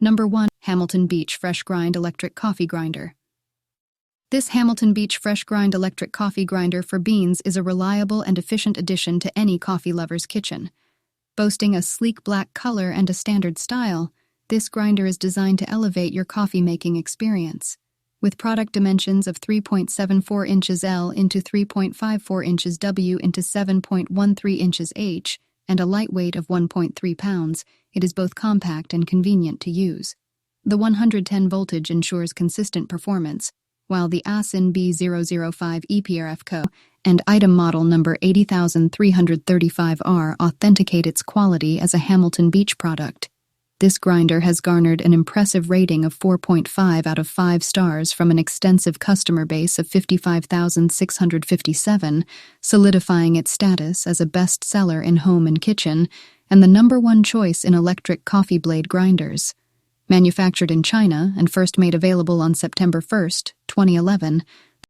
Number 1. Hamilton Beach Fresh Grind Electric Coffee Grinder. This Hamilton Beach Fresh Grind electric coffee grinder for beans is a reliable and efficient addition to any coffee lover's kitchen. Boasting a sleek black color and a standard style, this grinder is designed to elevate your coffee-making experience. With product dimensions of 3.74 inches L into 3.54 inches W into 7.13 inches H and a light weight of 1.3 pounds, it is both compact and convenient to use. The 110 voltage ensures consistent performance, while the ASIN B005 EPRF Co. and item model number 80335R authenticate its quality as a Hamilton Beach product. This grinder has garnered an impressive rating of 4.5 out of 5 stars from an extensive customer base of 55,657, solidifying its status as a bestseller in home and kitchen and the number 1 choice in electric coffee blade grinders. Manufactured in China and first made available on September 1, 2011,